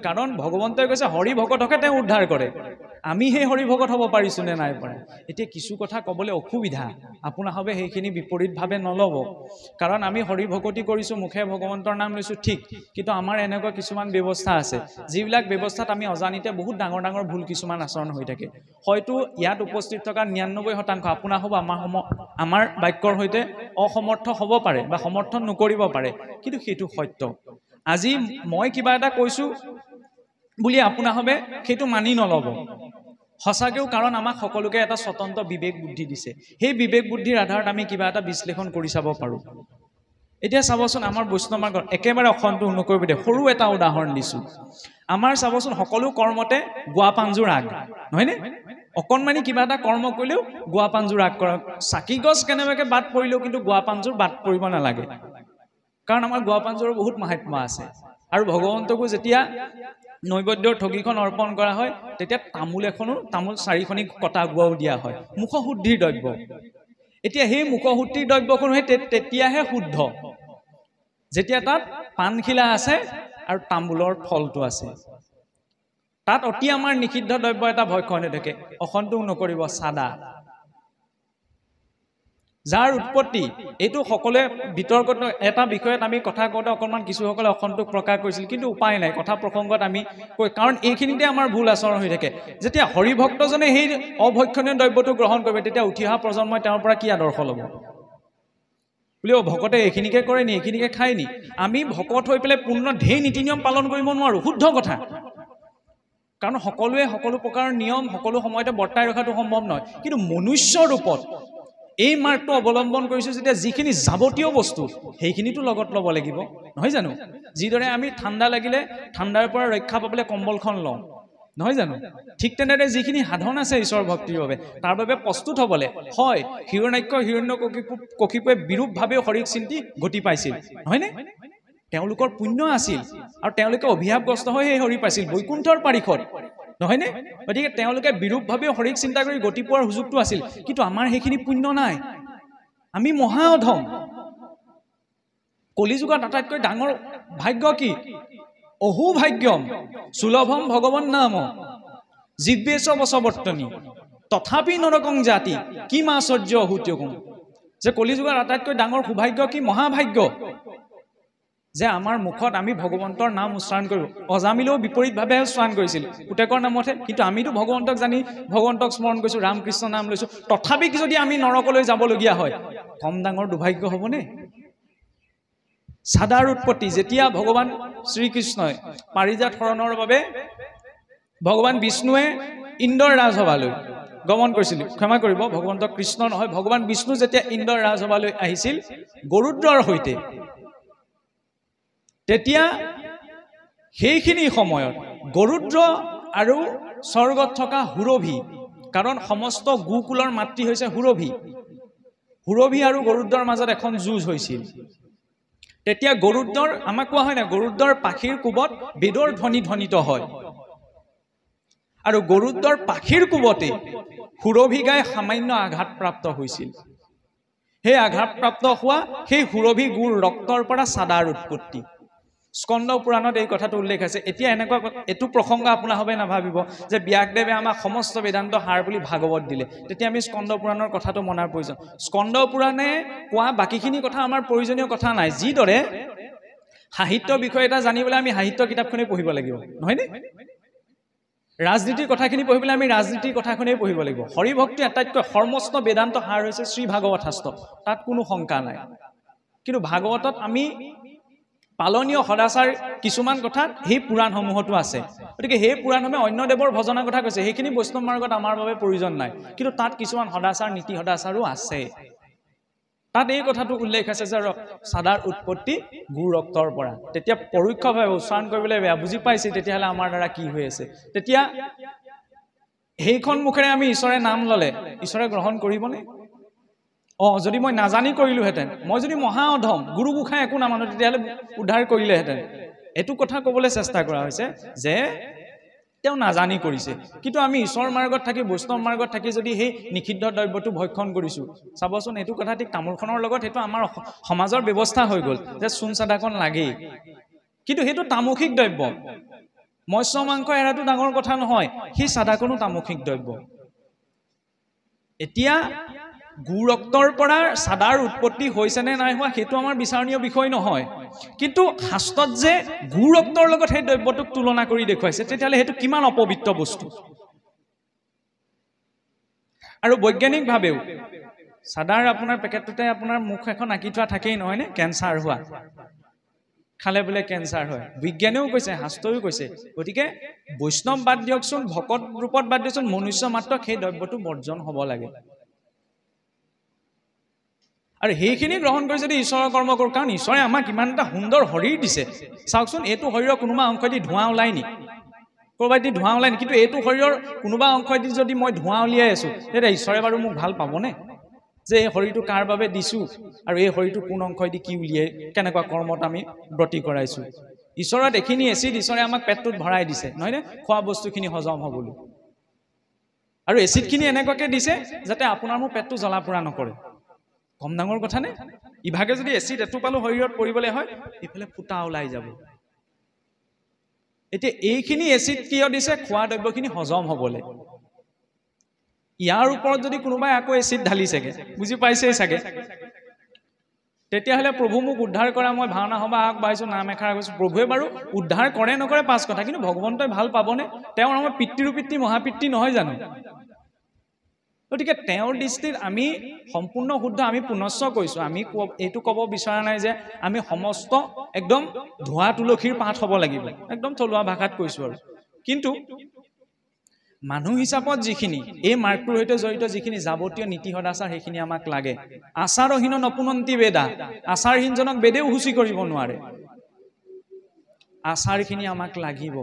কাৰণ ভগৱন্তই কৈছে হৰি ভকতকে তেওঁ উদ্ধাৰ কৰে আমি সেই হৰি ভকত হ'ব পাৰিছো নে নাই পৰা এতিয়া কিছু কথা ক'বলৈ অসুবিধা আপোনাৰ হবে সেইখিনি বিপৰীতভাৱে নলব কাৰণ আমি হৰি ভকতি কৰিছো মুখে ভগৱন্তৰ নাম লৈছো ঠিক কিন্তু আমাৰ এনেকুৱা কিছুমান ব্যৱস্থা আছে যিবিলাক ব্যৱস্থাত আমি অজানিতে বহুত ডাঙৰ ডাঙৰ ভুল কিছুমান আচৰণ হৈ থাকে হয়তো ইয়াত উপস্থিত থকা 99% আপোনাৰ হ'ব আমাৰ বাক্যৰ সৈতে অসমৰ্থ হ'ব পাৰে বা সমৰ্থন নকৰিব পাৰে কিন্তু সেইটো সত্য আজি মই কিবা এটা কৈছো বুলি আপোনাৰ হবে সেইটো মানি নলব সঁচাকেও কাৰণ আমাক সকলোকে এটা স্বতন্ত্ৰ বিবেক বুদ্ধি দিছে সেই বিবেক বুদ্ধিৰ আধাৰত আমি কিবা এটা বিশ্লেষণ কৰি চাব পাৰো এতিয়া চাবচোন আমাৰ বৈষ্ণৱ মাৰ্গত একেবাৰে অসন্তোষ নকৰিব দে সৰু এটা উদাহৰণ দিছো আমাৰ চাবচোন সকলো কৰ্মতে গোৱা পাঞ্জুৰ আগ নহয়নে অকণমানি কিবা এটা কৰ্ম কৰিলেও গোৱা পাঞ্জুৰ আগ কৰক চাকি গছ কেনেবাকে বাদ পৰিলেও কিন্তু গোৱা পাঞ্জুৰ বাদ পৰিব নালাগে কাৰণ আমাৰ গোৱা পাঞ্জুৰৰ বহুত মাহাত্ম্য আছে আৰু ভগৱন্তকো যেতিয়া নৈবদ্যৰ ঠগীখন অৰ্পণ কৰা হয় তেতিয়া তামোল 4খনি কটা গুৱাও দিয়া হয় মুখশুদ্ধিৰ দ্ৰব্য এতিয়া সেই মুখশুদ্ধিৰ দ্ৰব্যখন তেতিয়াহে শুদ্ধ যেতিয়া তাত পানখিলা আছে আৰু তামোলৰ ফলটো আছে তাত অতি আমাৰ নিষিদ্ধ দ্ৰব্য এটা ভক্ষণ হৈ থাকে অসন্তোষ নকৰিব সাদা যাৰ উৎপত্তি এইটো সকলোৱে বিতৰ্কত এটা বিষয়ত আমি কথা কওঁতে অকণমান কিছুসকলে অসন্তোষ প্ৰকাশ কৰিছিল কিন্তু উপায় নাই কথা প্ৰসংগত আমি কৈ কাৰণ এইখিনিতে আমাৰ ভুল আচৰণ হৈ থাকে যেতিয়া হৰিভক্তজনে সেই অভক্ষণীয় দ্ৰব্যটো গ্ৰহণ কৰিব তেতিয়া উঠি অহা প্ৰজন্মই তেওঁৰ পৰা কি আদৰ্শ ল'ব বুলিও ভকতে এইখিনিকে কৰে নি এইখিনিকে খায় নি আমি ভকত হৈ পেলাই পূৰ্ণ ঢেৰ নীতি নিয়ম পালন কৰিব নোৱাৰো শুদ্ধ কথা কাৰণ সকলোৱে সকলো প্ৰকাৰৰ নিয়ম সকলো সময়তে বৰ্তাই ৰখাটো সম্ভৱ নহয় কিন্তু মনুষ্য ৰূপত এই মাৰ্গটো অৱলম্বন কৰিছো যেতিয়া যিখিনি যাৱতীয় বস্তু সেইখিনিতো লগত ল'ব লাগিব নহয় জানো যিদৰে আমি ঠাণ্ডা লাগিলে ঠাণ্ডাৰ পৰা ৰক্ষা পাবলৈ কম্বলখন লওঁ নহয় জানো ঠিক তেনেদৰে যিখিনি সাধন আছে ঈশ্বৰ ভক্তিৰ বাবে তাৰ বাবে প্ৰস্তুত হ'বলৈ হয় হিৰণ্যাক্ষ হিৰণ্যকশিপুৱে বিৰূপভাৱে হৰিক চিন্তি গতি পাইছিল নহয়নে তেওঁলোকৰ পুণ্য আছিল আৰু তেওঁলোকে অভিশাপগ্ৰস্ত হৈ সেই হৰি পাইছিল বৈকুণ্ঠৰ পাৰিষদ নহয়নে গতিকে তেওঁলোকে বিৰূপভাৱে হৰিক চিন্তা কৰি গতি পোৱাৰ সুযোগটো আছিল কিন্তু আমাৰ সেইখিনি পুণ্য নাই আমি মহা অধম কলিযুগত আটাইতকৈ ডাঙৰ ভাগ্য কি অহু ভাগ্যম সুলভম ভগৱান নাম জিব্বেশ বশৱৰ্তনী তথাপি নৰকং জাতি কি মাচৰ্য অহুত্যকম যে কলিযুগৰ আটাইতকৈ ডাঙৰ সৌভাগ্য কি মহাভাগ্য যে আমাৰ মুখত আমি ভগৱন্তৰ নাম উচ্চাৰণ কৰো অজামিলেও বিপৰীতভাৱে উচ্চাৰণ কৰিছিল পুতেকৰ নামতে কিন্তু আমিতো ভগৱন্তক জানি ভগৱন্তক স্মৰণ কৰিছো ৰামকৃষ্ণ নাম লৈছো তথাপি যদি আমি নৰকলৈ যাবলগীয়া হয় কম ডাঙৰ দুৰ্ভাগ্য হ'বনে সাদাৰ উৎপত্তি যেতিয়া ভগৱান শ্ৰীকৃষ্ণই পাৰিজাত হৰণৰ বাবে ভগৱান বিষ্ণুৱে ইন্দ্ৰৰ ৰাজসভালৈ গমন কৰিছিল ক্ষমা কৰিব ভগৱন্ত কৃষ্ণ নহয় ভগৱান বিষ্ণু যেতিয়া ইন্দ্ৰৰ ৰাজসভালৈ আহিছিল গৰুদ্ৰৰ সৈতে তেতিয়া সেইখিনি সময়ত গৰুদ্ৰ আৰু স্বৰ্গত থকা হুৰভি কাৰণ সমস্ত গোকুলৰ মাতৃ হৈছে হুৰভি আৰু গৰুদ্ৰৰ মাজত এখন যুঁজ হৈছিল তেতিয়া গৰুদ্ৰৰ আমাক কোৱা হয় না গৰুদ্ৰৰ পাখিৰ কোবত বেদৰ ধ্বনি ধ্বনিত হয় আৰু গৰুদ্ৰৰ পাখিৰ কোবতে হুৰভি গাই সামান্য আঘাতপ্ৰাপ্ত হৈছিল সেই আঘাতপ্ৰাপ্ত হোৱা সেই হুৰভি গুৰ ৰক্তৰ পৰা সাদাৰ উৎপত্তি স্কন্দ পুৰাণত এই কথাটো উল্লেখ আছে এতিয়া এনেকুৱা এটো প্ৰসংগ আপোনাৰ হবে নাভাবিব যে ব্যাসদেৱে আমাক সমস্ত বেদান্ত সাৰ বুলি ভাগৱত দিলে তেতিয়া আমি স্কন্দ পুৰাণৰ কথাটো মনাৰ প্ৰয়োজন স্কন্দ পুৰাণে কোৱা বাকিখিনি কথা আমাৰ প্ৰয়োজনীয় কথা নাই যিদৰে সাহিত্য বিষয় এটা জানিবলৈ আমি সাহিত্য কিতাপখনেই পঢ়িব লাগিব নহয়নে ৰাজনীতিৰ কথাখিনি পঢ়িবলৈ আমি ৰাজনীতিৰ কথাখনেই পঢ়িব লাগিব হৰিভক্তি আটাইতকৈ সমস্ত বেদান্ত সাৰ হৈছে শ্ৰী ভাগৱত শাস্ত্ৰ তাত কোনো শংকা নাই কিন্তু ভাগৱতত আমি পালনীয় সদাচাৰ কিছুমান কথা সেই পুৰাণসমূহতো আছে গতিকে সেই পুৰাণসমূহে অন্য দেৱৰ ভজনাৰ কথা কৈছে সেইখিনি বৈষ্ণৱ মাৰ্গত আমাৰ বাবে প্ৰয়োজন নাই কিন্তু তাত কিছুমান সদাচাৰ নীতি সদাচাৰো আছে তাত এই কথাটো উল্লেখ আছে যে সাদাৰ উৎপত্তি গুৰ ৰক্তৰ পৰা তেতিয়া পৰোক্ষভাৱে উচ্চাৰণ কৰিবলৈ বেয়া বুজি পাইছে তেতিয়াহ'লে আমাৰ দ্বাৰা কি হৈ আছে তেতিয়া সেইখন মুখেৰে আমি ঈশ্বৰে নাম ল'লে ঈশ্বৰে গ্ৰহণ কৰিবনে যদি মই নাজানি কৰিলোহেঁতেন মই যদি মহা অধম গুৰু গোসাঁই একো নামানো তেতিয়াহ'লে উদ্ধাৰ কৰিলেহেঁতেন এইটো কথা ক'বলৈ চেষ্টা কৰা হৈছে যে তেওঁ নাজানি কৰিছে কিন্তু আমি ঈশ্বৰ মাৰ্গত থাকি বৈষ্ণৱ মাৰ্গত থাকি যদি সেই নিষিদ্ধ দ্ৰব্যটো ভক্ষণ কৰিছো চাবচোন এইটো কথা ঠিক তামোলখনৰ লগত সেইটো আমাৰ সমাজৰ ব্যৱস্থা হৈ গ'ল যে চূণ চাদাকণ লাগেই কিন্তু সেইটো তামসিক দ্ৰব্য মৎস্য মাংস এৰাটো ডাঙৰ কথা নহয়, সেই চাদা কোনো তামসিক দ্ৰব্য। এতিয়া গু ৰক্তৰ পৰা চাদাৰ উৎপত্তি হৈছে নে নাই হোৱা সেইটো আমাৰ বিচাৰণীয় বিষয় নহয়, কিন্তু শাস্ত্ৰত যে গু ৰক্তৰ লগত সেই দ্ৰব্যটোক তুলনা কৰি দেখুৱাইছে, তেতিয়াহ'লে সেইটো কিমান অপবিত্ৰ বস্তু। আৰু বৈজ্ঞানিকভাৱেও চাদাৰ আপোনাৰ পেকেটটোতে আপোনাৰ মুখ এখন আঁকি থোৱা থাকেই নহয়নে, কেঞ্চাৰ হোৱা, খালে বোলে কেঞ্চাৰ হয়। বিজ্ঞানেও কৈছে, শাস্ত্ৰও কৈছে। গতিকে বৈষ্ণৱ বাদ দিয়কচোন, ভকত ৰূপত বাদ দিয়কচোন, মনুষ্য মাত্ৰ সেই দ্ৰব্যটো বৰ্জন হ'ব লাগে। আৰু সেইখিনি গ্ৰহণ কৰি যদি ঈশ্বৰৰ কৰ্ম কৰোঁ, কাৰণ ঈশ্বৰে আমাক ইমান এটা সুন্দৰ শৰীৰ দিছে। চাওকচোন, এইটো শৰীৰৰ কোনোবা অংশ দি ধোঁৱা ওলাই নি, ক'ৰবাত দি ধোঁৱা ওলাই নি, কিন্তু এইটো শৰীৰৰ কোনোবা অংশ দি যদি মই ধোঁৱা উলিয়াই আছোঁ, তেতিয়া ঈশ্বৰে বাৰু মোক ভাল পাবনে? যে এই শৰীৰটো কাৰ বাবে দিছোঁ আৰু এই শৰীৰটো কোন অংশ দি কি উলিয়াই কেনেকুৱা কৰ্মত আমি ব্ৰতী কৰাইছোঁ। ঈশ্বৰত এইখিনি এচিড ঈশ্বৰে আমাক পেটটোত ভৰাই দিছে নহয়নে, খোৱা বস্তুখিনি হজম হ'বলৈ। আৰু এচিডখিনি এনেকুৱাকৈ দিছে যাতে আপোনাৰ মোৰ পেটটো জ্বলা পোৰা নকৰে। কম ডাঙৰ কথা নে? ইভাগে যদি এচিড এটোপালো শৰীৰত পৰিবলৈ হয়, এইফালে ফুটা ওলাই যাব। এতিয়া এইখিনি এচিড কিয় দিছে? খোৱা দ্ৰব্যখিনি হজম হ'বলৈ। ইয়াৰ ওপৰত যদি কোনোবাই আকৌ এচিড ঢালিছেগে, বুজি পাইছেই চাগে, তেতিয়াহ'লে প্ৰভু মোক উদ্ধাৰ কৰা, মই ভাওনা সভা আগবাঢ়িছোঁ, নাম এষাৰ গৈছোঁ, প্ৰভুৱে বাৰু উদ্ধাৰ কৰে নকৰে পাঁচ কথা, কিন্তু ভগৱন্তই ভাল পাবনে? তেওঁৰ আমাৰ পিতৃৰো পিতৃ মহাপিতৃ নহয় জানো? গতিকে তেওঁৰ দৃষ্টিত আমি সম্পূৰ্ণ শুদ্ধ। আমি পুনশ্চ কৈছোঁ, আমি এইটো ক'ব বিচৰা নাই যে আমি সমস্ত একদম ধোঁৱা তুলসীৰ পাত হ'ব লাগিব, একদম থলুৱা ভাষাত কৈছোঁ আৰু। কিন্তু মানুহ হিচাপত যিখিনি এই মাৰ্গটোৰ সৈতে জড়িত যিখিনি যাৱতীয় নীতি সদাচাৰ, সেইখিনি আমাক লাগে। আচাৰহীন নপুনন্তি বেদা, আচাৰহীনজনক বেদেও শুচি কৰিব নোৱাৰে। আচাৰখিনি আমাক লাগিব।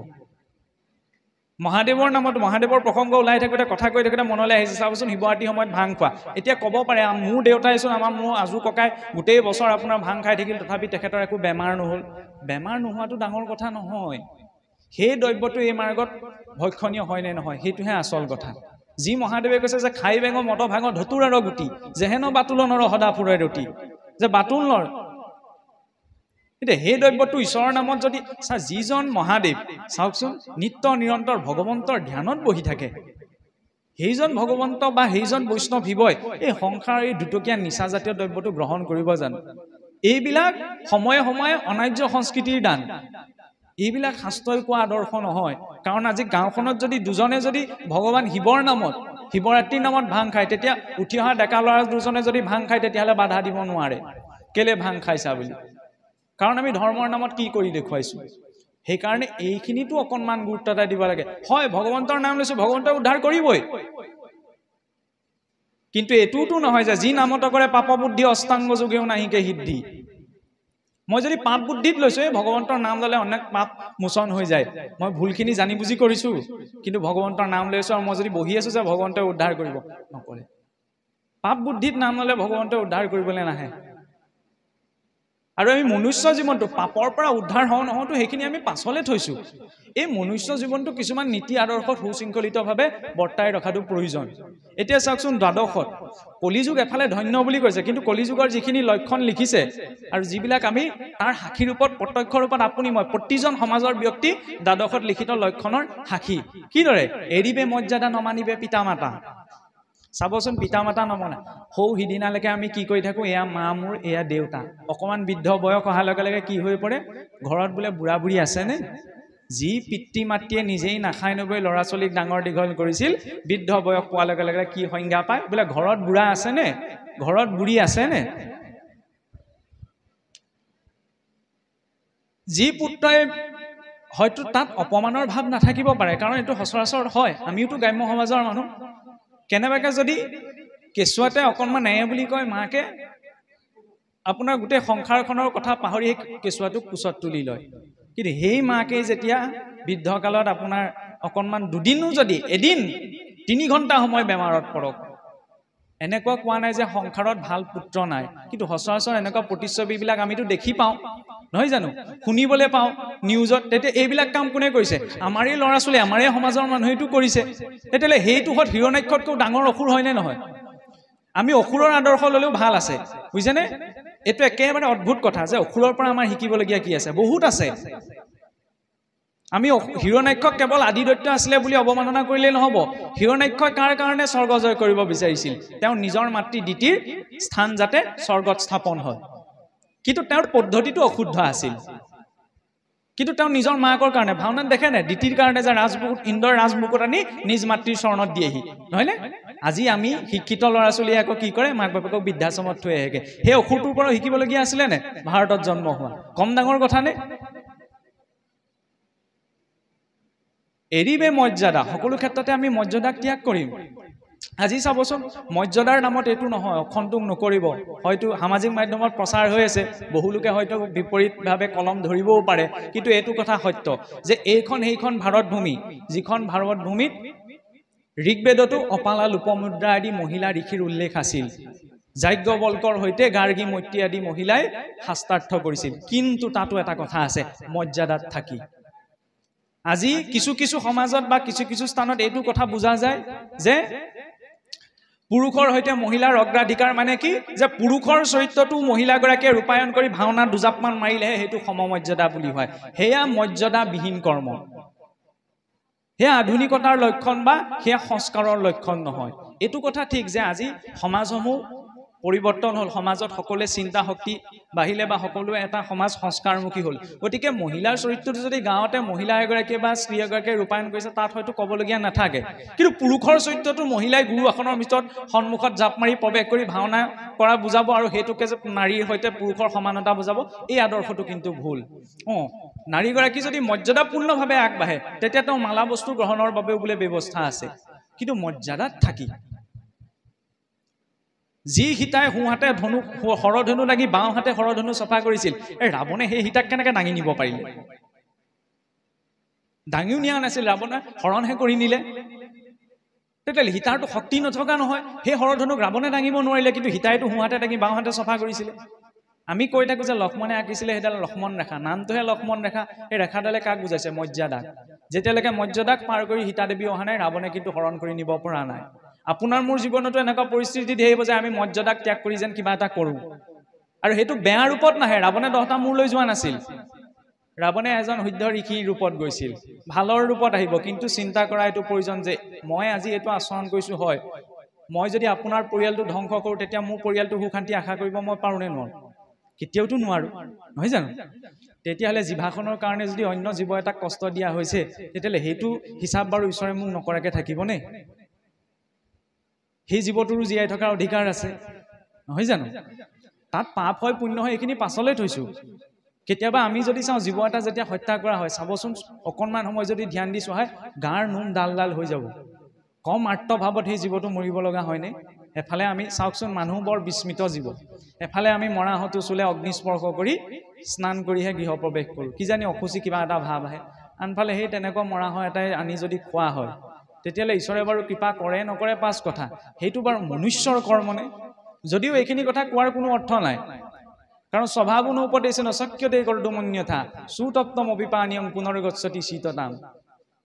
মহাদেৱৰ নামত, মহাদেৱৰ প্ৰসংগ ওলাই থাকোঁতে, কথা কৈ থাকোঁতে মনলৈ আহিছে, চাবচোন শিৱৰাত্ৰিৰ সময়ত ভাং খোৱা। এতিয়া ক'ব পাৰে মোৰ দেউতাইচোন, মোৰ আজু ককাই গোটেই বছৰ আপোনাৰ ভাং খাই থাকিল, তথাপি তেখেতৰ একো বেমাৰ নহ'ল। বেমাৰ নোহোৱাটো ডাঙৰ কথা নহয়, সেই দ্ৰব্যটো এই মাৰ্গত ভক্ষণীয় হয় নে নহয় সেইটোহে আচল কথা। যি মহাদেৱে কৈছে যে খাই বেঙ মদ ভাঙ ধতুৰাৰ গুটি, যেহেন বাতুল নৰ সদা ফুৰে ৰতি, যে বাতুল নৰ। এতিয়া সেই দ্ৰব্যটো ঈশ্বৰৰ নামত যদি যিজন মহাদেৱ চাওকচোন নিত্য নিৰন্তৰ ভগৱন্তৰ ধ্যানত বহি থাকে, সেইজন ভগৱন্ত বা সেইজন বৈষ্ণৱ শিৱই এই সংসাৰ, এই দুটকীয়া নিচাজাতীয় দ্ৰব্যটো গ্ৰহণ কৰিব জানো? এইবিলাক সময়ে সময়ে অনাৰ্য সংস্কৃতিৰ দান। এইবিলাক শাস্ত্ৰই কোৱা আদৰ্শ নহয়। কাৰণ আজি গাঁওখনত যদি দুজনে যদি ভগৱান শিৱৰ নামত, শিৱৰাত্ৰিৰ নামত ভাং খায়, তেতিয়া উঠি অহা ডেকা ল'ৰা দুজনে যদি ভাং খায়, তেতিয়াহ'লে বাধা দিব নোৱাৰে, কেলে ভাং খাইছা বুলি। কাৰণ আমি ধৰ্মৰ নামত কি কৰি দেখুৱাইছোঁ। সেইকাৰণে এইখিনিতো অকণমান গুৰুত্ব এটা দিব লাগে। হয়, ভগৱন্তৰ নাম লৈছোঁ, ভগৱন্তই উদ্ধাৰ কৰিবই, কিন্তু এইটোতো নহয় যে যি নামত কৰে পাপ বুদ্ধি অষ্টাংগ যোগেও নাহিকে সিদ্ধি। মই যদি পাপ বুদ্ধিত লৈছোঁ, এই ভগৱন্তৰ নাম ল'লে অনেক পাপ মোচন হৈ যায়, মই ভুলখিনি জানি বুজি কৰিছোঁ, কিন্তু ভগৱন্তৰ নাম লৈছোঁ আৰু মই যদি বহি আছোঁ যে ভগৱন্তই উদ্ধাৰ কৰিব, নকৰে। পাপ বুদ্ধিত নাম ল'লে ভগৱন্তই উদ্ধাৰ কৰিবলৈ নাহে। আৰু আমি মনুষ্য জীৱনটো পাপৰ পৰা উদ্ধাৰ হওঁ নহওঁতো সেইখিনি আমি পাছলৈ থৈছোঁ। এই মনুষ্য জীৱনটো কিছুমান নীতি আদৰ্শত সুশৃংখলিতভাৱে বৰ্তাই ৰখাটো প্ৰয়োজন। এতিয়া চাওকচোন, দ্বাদশত কলিযুগ এফালে ধন্য বুলি কৈছে, কিন্তু কলিযুগৰ যিখিনি লক্ষণ লিখিছে আৰু যিবিলাক আমি তাৰ সাক্ষী ৰূপত, প্ৰত্যক্ষ ৰূপত আপুনি মই প্ৰতিজন সমাজৰ ব্যক্তি দ্বাদশত লিখিত লক্ষণৰ সাক্ষী। কিদৰে? এৰিবে মৰ্যাদা নমানিবে পিতা মাতা। চাবচোন, পিতা মাতা নমনা। সৌ সিদিনালৈকে আমি কি কৰি থাকোঁ, এয়া মা মোৰ, এয়া দেউতা। অকণমান বৃদ্ধ বয়স অহাৰ লগে লগে কি হৈ পৰে, ঘৰত বোলে বুঢ়া বুঢ়ী আছেনে? যি পিতৃ মাতৃয়ে নিজেই নাখাই নবৈ ল'ৰা ছোৱালীক ডাঙৰ দীঘল কৰিছিল, বৃদ্ধ বয়স পোৱাৰ লগে লগে কি সংজ্ঞা পায়, বোলে ঘৰত বুঢ়া আছেনে, ঘৰত বুঢ়ী আছেনে? যি পুত্ৰই হয়তো তাত অপমানৰ ভাৱ নাথাকিব পাৰে, কাৰণ এইটো সচৰাচৰ হয়, আমিওতো গ্ৰাম্য সমাজৰ মানুহ। কেনেবাকৈ যদি কেঁচুৱাতে অকণমান এয়ে বুলি কয়, মাকে আপোনাৰ গোটেই সংসাৰখনৰ কথা পাহৰি কেঁচুৱাটোক কোচত তুলি লয়। কিন্তু সেই মাকেই যেতিয়া বৃদ্ধকালত আপোনাৰ অকণমান দুদিনো যদি এদিন 3 ঘণ্টা সময় বেমাৰত পৰক, এনেকুৱা কোৱা নাই যে সংসাৰত ভাল পুত্ৰ নাই, কিন্তু সচৰাচৰ এনেকুৱা প্ৰতিচ্ছবিবিলাক আমিতো দেখি পাওঁ নহয় জানো, শুনিবলৈ পাওঁ নিউজত। তেতিয়া এইবিলাক কাম কোনে কৰিছে? আমাৰেই ল'ৰা ছোৱালী, আমাৰেই সমাজৰ মানুহেইটো কৰিছে। তেতিয়াহ'লে সেইটো হত হিৰণ্যাক্ষতকৈও ডাঙৰ অসুৰ হয়নে নহয়? আমি অসুৰৰ আদৰ্শ ল'লেও ভাল আছে, বুজিছেনে? এইটো একেবাৰে অদ্ভুত কথা যে অসুৰৰ পৰা আমাৰ শিকিবলগীয়া কি আছে? বহুত আছে। আমি হিৰণ্যাক্ষক কেৱল আদিদৈত্য আছিলে বুলি অৱমাননা কৰিলে নহব। হিৰণ্যাক্ষই কাৰ কাৰণে স্বৰ্গ জয় কৰিব বিচাৰিছিল? তেওঁ নিজৰ মাতৃ দিতিৰ স্থান যাতে স্বৰ্গত স্থাপন হয়, কিন্তু তেওঁৰ পদ্ধতিটো অশুদ্ধ আছিল। কিন্তু তেওঁ নিজৰ মাকৰ কাৰণে ভাওনাত দেখে নাই দিতিৰ কাৰণে যে ৰাজমুকুট ইন্দ্ৰৰ ৰাজমুকুট আনি নিজ মাতৃৰ চৰণত দিয়েহি, নহয়নে? আজি আমি শিক্ষিত ল'ৰা ছোৱালীয়ে আকৌ কি কৰে? মাক বাপেকক বৃদ্ধাশ্ৰমত থৈ আহেগে। সেই অসুৰটোৰ পৰা শিকিবলগীয়া আছিলে নে? ভাৰতত জন্ম হোৱা কম ডাঙৰ কথা নে? এৰিবে মৰ্যাদা, সকলো ক্ষেত্ৰতে আমি মৰ্যাদাক ত্যাগ কৰিম। আজি চাবচোন, মৰ্যাদাৰ নামত এইটো নহয়, অখন্তক নকৰিব। হয়তো সামাজিক মাধ্যমত প্ৰচাৰ হৈ আছে, বহু লোকে হয়তো বিপৰীতভাৱে কলম ধৰিবও পাৰে, কিন্তু এইটো কথা সত্য যে এইখন সেইখন ভাৰত ভূমি, যিখন ভাৰত ভূমিত ঋগ্বেদতো অপালা লোপমুদ্ৰা আদি মহিলা ঋষিৰ উল্লেখ আছিল। যাজ্ঞবল্কৰ সৈতে গাৰ্গী মৈত্ৰী আদি মহিলাই শাস্ত্ৰাৰ্থ কৰিছিল, কিন্তু তাতো এটা কথা আছে, মৰ্যাদাত থাকি। আজি কিছু কিছু সমাজত বা কিছু কিছু স্থানত এইটো কথা বুজা যায় যে পুৰুষৰ সৈতে মহিলাৰ অগ্ৰাধিকাৰ মানে কি? যে পুৰুষৰ চৰিত্ৰটো মহিলাগৰাকীয়ে ৰূপায়ণ কৰি ভাওনা দুজাপমান মাৰিলেহে সেইটো সমমৰ্যাদা বুলি হয়। সেয়া মৰ্যাদাবিহীন কৰ্ম, সেয়া আধুনিকতাৰ লক্ষণ বা সেয়া সংস্কাৰৰ লক্ষণ নহয়। এইটো কথা ঠিক যে আজি সমাজসমূহ পৰিৱৰ্তন হ'ল, সমাজত সকলোৱে চিন্তা শক্তি বাঢ়িলে বা সকলোৱে এটা সমাজ সংস্কাৰমুখী হ'ল। গতিকে মহিলাৰ চৰিত্ৰটো যদি গাঁৱতে মহিলা এগৰাকীয়ে বা স্ত্ৰী এগৰাকীয়ে ৰূপায়ণ কৰিছে, তাত হয়তো ক'বলগীয়া নাথাকে। কিন্তু পুৰুষৰ চৰিত্ৰটো মহিলাই গুৰু আসনৰ ভিতৰত সন্মুখত জাপ মাৰি প্ৰৱেশ কৰি ভাওনা কৰা বুজাব আৰু সেইটোকে যে নাৰীৰ সৈতে পুৰুষৰ সমানতা বুজাব, এই আদৰ্শটো কিন্তু ভুল। নাৰীগৰাকী যদি মৰ্যাদাপূৰ্ণভাৱে আগবাঢ়ে, তেতিয়া তেওঁ মালা বস্তু গ্ৰহণৰ বাবেও বোলে ব্যৱস্থা আছে, কিন্তু মৰ্যাদাত থাকি। যি সীতাই সোঁহাতে ধনু শৰধনু লাগি বাওঁ হাতে শৰধনু চফা কৰিছিল, এই ৰাৱণে সেই সীতাক কেনেকে দাঙি নিব পাৰিলে? দাঙিও নিয়া নাছিল, ৰাৱণে হৰণহে কৰি নিলে। তেতিয়াহ'লে সীতাৰতো শক্তি নথকা নহয়, সেই শৰধনুক ৰাৱণে দাঙিব নোৱাৰিলে, কিন্তু সীতাইতো সোঁহাতে দাঙি বাওঁ হাতে চফা কৰিছিলে। আমি কৈ থাকো যে লক্ষ্মণে আঁকিছিলে সেইডাল লক্ষ্মণ ৰেখা, নামটোহে লক্ষ্মণ ৰেখা। এই ৰেখাডালে কাক বুজাইছে? মৰ্যাদাক। যেতিয়ালৈকে মৰ্যাদাক পাৰ কৰি সীতা দেৱী অহা নাই, ৰাৱণে কিন্তু হৰণ কৰি নিব পৰা নাই। আপোনাৰ মোৰ জীৱনতো এনেকুৱা পৰিস্থিতি আহিব যে আমি মৰ্যাদাক ত্যাগ কৰি যেন কিবা এটা কৰোঁ, আৰু সেইটো বেয়া ৰূপত নাহে। ৰাৱণে 10টা মূৰ লৈ যোৱা নাছিল, ৰাৱণে এজন শুদ্ধ ঋষিৰ ৰূপত গৈছিল। ভালৰ ৰূপত আহিব, কিন্তু চিন্তা কৰা এইটো প্ৰয়োজন যে মই আজি এইটো আচৰণ কৰিছোঁ, হয় মই যদি আপোনাৰ পৰিয়ালটো ধ্বংস কৰোঁ, তেতিয়া মোৰ পৰিয়ালটো সুখ শান্তি আশা কৰিব মই পাৰোঁ নে নোৱাৰোঁ? কেতিয়াওতো নোৱাৰোঁ, নহয় জানো? তেতিয়াহ'লে জিভাখনৰ কাৰণে যদি অন্য জীৱ এটাক কষ্ট দিয়া হৈছে, তেতিয়াহ'লে সেইটো হিচাপ বাৰু ঈশ্বৰে মোক নকৰাকৈ থাকিবনে? সেই জীৱটোৰো জীয়াই থকাৰ অধিকাৰ আছে, নহয় জানো? তাত পাপ হয় পুণ্য হয় এইখিনি পাছলৈ থৈছোঁ। কেতিয়াবা আমি যদি চাওঁ, জীৱ এটা যেতিয়া হত্যা কৰা হয়, চাবচোন অকণমান সময় যদি ধ্যান দি চোৱা হয়, গাৰ নোম ডাল ডাল হৈ যাব। কম আৰ্তভাৱত সেই জীৱটো মৰিব লগা হয়নে? এফালে আমি চাওকচোন, মানুহ বৰ বিস্মিত জীৱ। এফালে আমি মৰাহতো চুলে অগ্নিস্পৰ্শ কৰি স্নান কৰিহে গৃহপ্ৰৱেশ কৰোঁ, কিজানি অসুচি কিবা এটা ভাৱ আহে। আনফালে সেই তেনেকুৱা মৰাহ এটাই আনি যদি খোৱা হয়, তেতিয়াহ'লে ঈশ্বৰে বাৰু কৃপা কৰে নকৰে পাঁচ কথা, সেইটো বাৰু মনুষ্যৰ কৰ্মনে? যদিও এইখিনি কথা কোৱাৰ কোনো অৰ্থ নাই, কাৰণ স্বভাৱো নোপদেশে নশক্যতে কৰ্তুমন্যথা সুতপ্তম অভিপানীয়ং পুনৰ্গচ্ছতি শীততাম।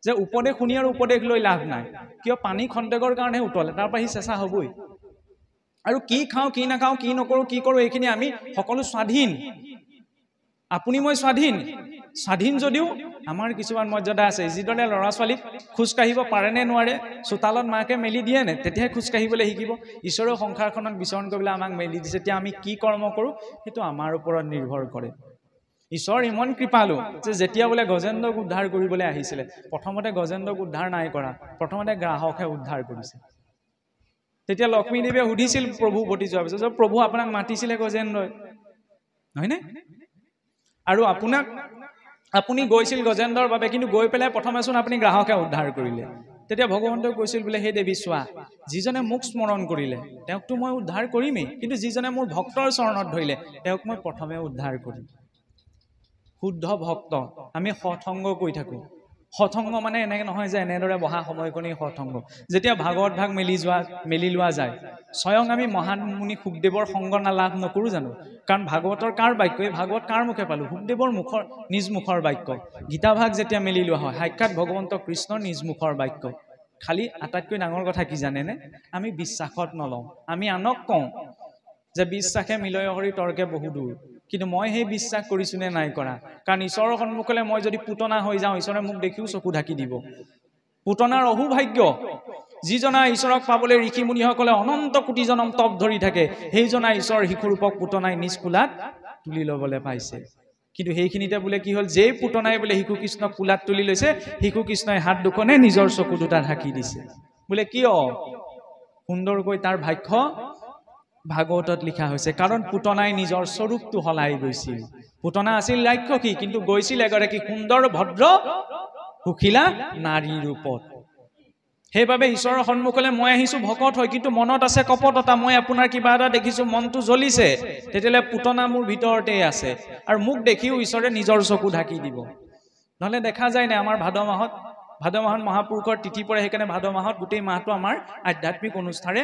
যে উপদেশ শুনি আৰু উপদেশ লৈ লাভ নাই, কিয়? পানী খন্তেকৰ কাৰণেহে উতলে, তাৰ পৰা সি চেঁচা হ'বই। আৰু কি খাওঁ কি নাখাওঁ, কি নকৰোঁ কি কৰোঁ, এইখিনি আমি সকলো স্বাধীন। আপুনি মই স্বাধীন, স্বাধীন যদিও আমাৰ কিছুমান মৰ্যাদা আছে। যিদৰে ল'ৰা ছোৱালীক খোজকাঢ়িব পাৰে নে নোৱাৰে, চোতালত মাকে মেলি দিয়ে নে, তেতিয়াহে খোজকাঢ়িবলৈ শিকিব। ঈশ্বৰৰ সংসাৰখনত বিচৰণ কৰিবলৈ আমাক মেলি দিছে, এতিয়া আমি কি কৰ্ম কৰোঁ সেইটো আমাৰ ওপৰত নিৰ্ভৰ কৰে। ঈশ্বৰ ইমান কৃপালু যে যেতিয়া বোলে গজেন্দ্ৰক উদ্ধাৰ কৰিবলৈ আহিছিলে, প্ৰথমতে গজেন্দ্ৰক উদ্ধাৰ নাই কৰা, প্ৰথমতে গ্ৰাহকহে উদ্ধাৰ কৰিছে। তেতিয়া লক্ষ্মীদেৱে সুধিছিল প্ৰভু উভতি যোৱাৰ পিছত, প্ৰভু আপোনাক মাতিছিলে গজেন্দ্ৰই, নহয়নে? আৰু আপুনি গৈছিল গজেন্দ্ৰৰ বাবে, কিন্তু গৈ পেলাই প্ৰথমেচোন আপুনি গ্ৰাহকে উদ্ধাৰ কৰিলে। তেতিয়া ভগৱন্তই কৈছিল বোলে, সেই দেৱী চোৱা, যিজনে মোক স্মৰণ কৰিলে তেওঁকতো মই উদ্ধাৰ কৰিমেই, কিন্তু যিজনে মোৰ ভক্তৰ চৰণত ধৰিলে তেওঁক মই প্ৰথমে উদ্ধাৰ কৰিম। শুদ্ধ ভক্ত আমি সৎসংগ কৰি থাকোঁ। সৎসংগ মানে এনেকে নহয় যে এনেদৰে বহা সময়কণেই সৎসংগ। যেতিয়া ভাগৱত ভাগ মেলি লোৱা যায়, স্বয়ং আমি মহান মুনি শুকদেৱৰ সংগ লাভ নকৰোঁ জানো? কাৰণ ভাগৱতৰ কাৰ বাক্য? এই ভাগৱত কাৰ মুখে পালোঁ? শুকদেৱৰ নিজ মুখৰ বাক্য। গীতা ভাগ যেতিয়া মেলি লোৱা হয়, সাক্ষাৎ ভগৱন্ত কৃষ্ণৰ নিজ মুখৰ বাক্য। খালি আটাইতকৈ ডাঙৰ কথা কি জানেনে? আমি বিশ্বাসত নলওঁ। আমি আনক কওঁ যে বিশ্বাসে মিলয় হৰি তৰ্কে বহু দূৰ। কিন্তু মই সেই বিশ্বাস কৰিছো নে নাই কৰা কাৰণ ঈশ্বৰৰ সন্মুখলৈ মই যদি পুতনা হৈ যাওঁ ঈশ্বৰে মোক দেখিও চকু ঢাকি দিব পুতনাৰ অহুভাগ্য যিজনা ঈশ্বৰক পাবলৈ ঋষি মুনিসকলে অনন্ত কোটি জনম তপ ধৰি থাকে সেইজনা ঈশ্বৰ শিশুৰূপক পুতনাই নিজ কোলাত তুলি ল'বলৈ পাইছে কিন্তু সেইখিনিতে বোলে কি হ'ল যেই পুতনাই বোলে শিশু কৃষ্ণক কোলাত তুলি লৈছে শিশু কৃষ্ণই হাত দুখনে নিজৰ চকু দুটা ঢাকি দিছে বোলে কিয় সুন্দৰকৈ তাৰ ভাষ্য ভাগৱতত লিখা হৈছে কাৰণ পুতনাই নিজৰ স্বৰূপটো হলাই গৈছিল পুতনা আছিল ৰাক্ষসী কিন্তু গৈছিল এগৰাকী সুন্দৰ ভদ্ৰ সুখিলা নাৰী ৰূপত সেইবাবে ঈশ্বৰৰ সন্মুখলৈ মই আহিছো ভকত হয় কিন্তু মনত আছে কপটতা মই আপোনাৰ কিবা এটা দেখিছো মনটো জ্বলিছে তেতিয়ালে পুতনা মোৰ ভিতৰতে আছে আৰু মোক দেখিও ঈশ্বৰে নিজৰ চকু ঢাকি দিব নহলে দেখা যায় না আমাৰ ভাদ মাহত মহাপুৰুষৰ তিথি পৰে সেইকাৰণে ভাদ মাহত গোটেই মাহটো আমাৰ আধ্যাত্মিক অনুষ্ঠানে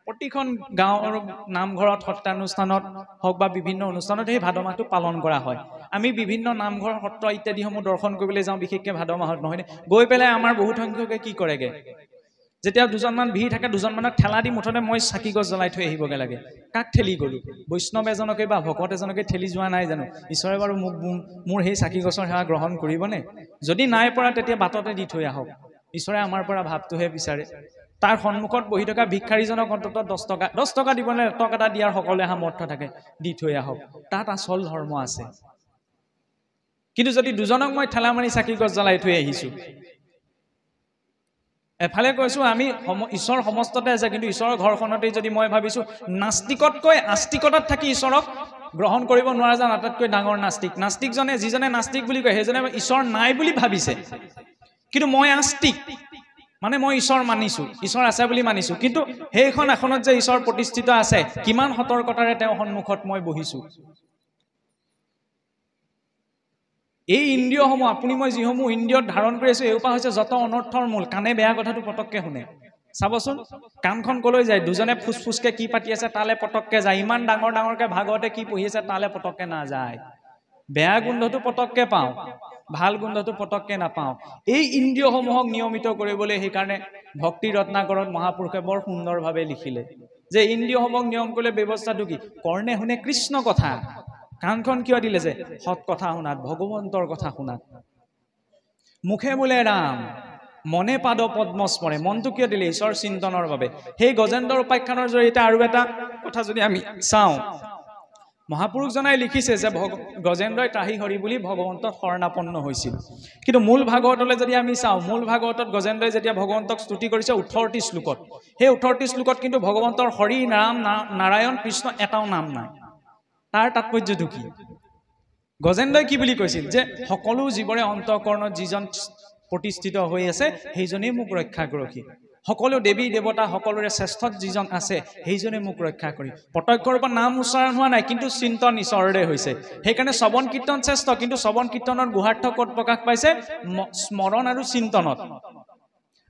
প্ৰতিখন গাঁৱৰ নামঘৰত সত্ৰানুষ্ঠানত হওক বা বিভিন্ন অনুষ্ঠানত সেই ভাদ মাহটো পালন কৰা হয় আমি বিভিন্ন নামঘৰ সত্ৰ ইত্যাদিসমূহ দৰ্শন কৰিবলৈ যাওঁ বিশেষকৈ ভাদ মাহত নহয় গৈ পেলাই আমাৰ বহুত সংখ্যকে কি কৰেগে যেতিয়া দুজনমান ভিৰ থাকে দুজনমানক ঠেলা দি মুঠতে মই চাকি গছ জ্বলাই থৈ আহিবগে লাগে কাক ঠেলি গলো বৈষ্ণৱ এজনকে বা ভকত এজনকে ঠেলি যোৱা নাই জানো ঈশ্বৰে বাৰু মোক মোৰ সেই চাকি গছৰ সেৱা গ্ৰহণ কৰিবনে যদি নাই পৰা তেতিয়া বাটতে দি থৈ আহক ঈশ্বৰে আমাৰ পৰা ভাৱটোহে বিচাৰে তাৰ সন্মুখত বহি থকা ভিক্ষাৰীজনক অন্ততঃ 10 টকা দিবনে টকা এটা দিয়াৰ সকলোৱে সামৰ্থ্য থাকে দি থৈ আহক তাত আচল ধৰ্ম আছে কিন্তু যদি দুজনক মই ঠেলা মাৰি চাকি গছ জ্বলাই থৈ আহিছো এফালে কৈছো আমি ঈশ্বৰ সমস্ততে আছে কিন্তু ঈশ্বৰৰ ঘৰখনতে যদি মই ভাবিছো নাস্তিকতকৈ আস্তিকতাত থাকি ঈশ্বৰক গ্ৰহণ কৰিব নোৱাৰা যেন আটাইতকৈ ডাঙৰ নাস্তিকজনে যিজনে নাস্তিক বুলি কয় সেইজনে ঈশ্বৰ নাই বুলি ভাবিছে কিন্তু মই আস্তিক মানে মই ঈশ্বৰ মানিছো ঈশ্বৰ আছে বুলি মানিছো কিন্তু সেইখন এখনত যে ঈশ্বৰ প্ৰতিষ্ঠিত আছে কিমান সতৰ্কতাৰে তেওঁ সন্মুখত মই বহিছো এই ইন্দ্ৰিয়সমূহ আপুনি মই যিসমূহ ইন্দ্ৰিয়ত ধাৰণ কৰি আছো এইপা হৈছে যত অনৰ্থৰ মূল কানে বেয়া কথাটো পটককে শুনে চাবচোন কাণখন কলৈ যায় দুজনে ফুসফুসকে কি পাতি আছে তালে পটককে যায় ইমান ডাঙৰ ডাঙৰকে ভাগৱতে কি পঢ়ি আছে তালে পটককে না যায় বেয়া গোন্ধটো পটককে পাওঁ ভাল গোন্ধটো পটককে নাপাওঁ এই ইন্দ্ৰিয়সমূহক নিয়মিত কৰিবলৈ সেইকাৰণে ভক্তি ৰত্নাকৰত মহাপুৰুষে বৰ সুন্দৰভাৱে লিখিলে যে ইন্দ্ৰিয়সমূহক নিয়ম কৰিলে ব্যৱস্থাটো কি কৰ্ণে শুনে কৃষ্ণ কথা কাণখন কিয় দিলে যে সৎ কথা শুনাত ভগৱন্তৰ কথা শুনাত মুখে বোলে ৰাম মনে পাদ পদ্ম স্মৰে মনটো কিয় দিলে ঈশ্বৰ চিন্তনৰ বাবে সেই গজেন্দ্ৰ উপাখ্যানৰ জৰিয়তে আৰু এটা কথা যদি আমি চাওঁ মহাপুৰুষজনাই লিখিছে যে গজেন্দ্ৰই ত্ৰাহি হৰি বুলি ভগৱন্তক শৰণাপন্ন হৈছিল কিন্তু মূল ভাগৱতলৈ যদি আমি চাওঁ মূল ভাগৱতত গজেন্দ্ৰই যেতিয়া ভগৱন্তক স্তুতি কৰিছে 18টি শ্লোকত সেই 18টি শ্লোকত কিন্তু ভগৱন্তৰ হৰি নাম নাৰায়ণ কৃষ্ণ এটাও নাম নাই তাৰ তাৎপৰ্যটো কি গজেন্দ্ৰই কি বুলি কৈছিল যে সকলো জীৱৰে অন্তঃকৰণত যিজন প্ৰতিষ্ঠিত হৈ আছে সেইজনেই মোক ৰক্ষা কৰকী সকলো দেৱী দেৱতা সকলোৰে শ্ৰেষ্ঠত যিজন আছে সেইজনে মোক ৰক্ষা কৰি প্ৰত্যক্ষৰ পৰা নাম উচ্চাৰণ হোৱা নাই কিন্তু চিন্তন ঈশ্বৰৰে হৈছে সেইকাৰণে শ্ৰৱণ কীৰ্তন শ্ৰেষ্ঠ কিন্তু শ্ৰৱণ কীৰ্তনৰ গুহাৰ্থ ক'ত প্ৰকাশ পাইছে স্মৰণ আৰু চিন্তনত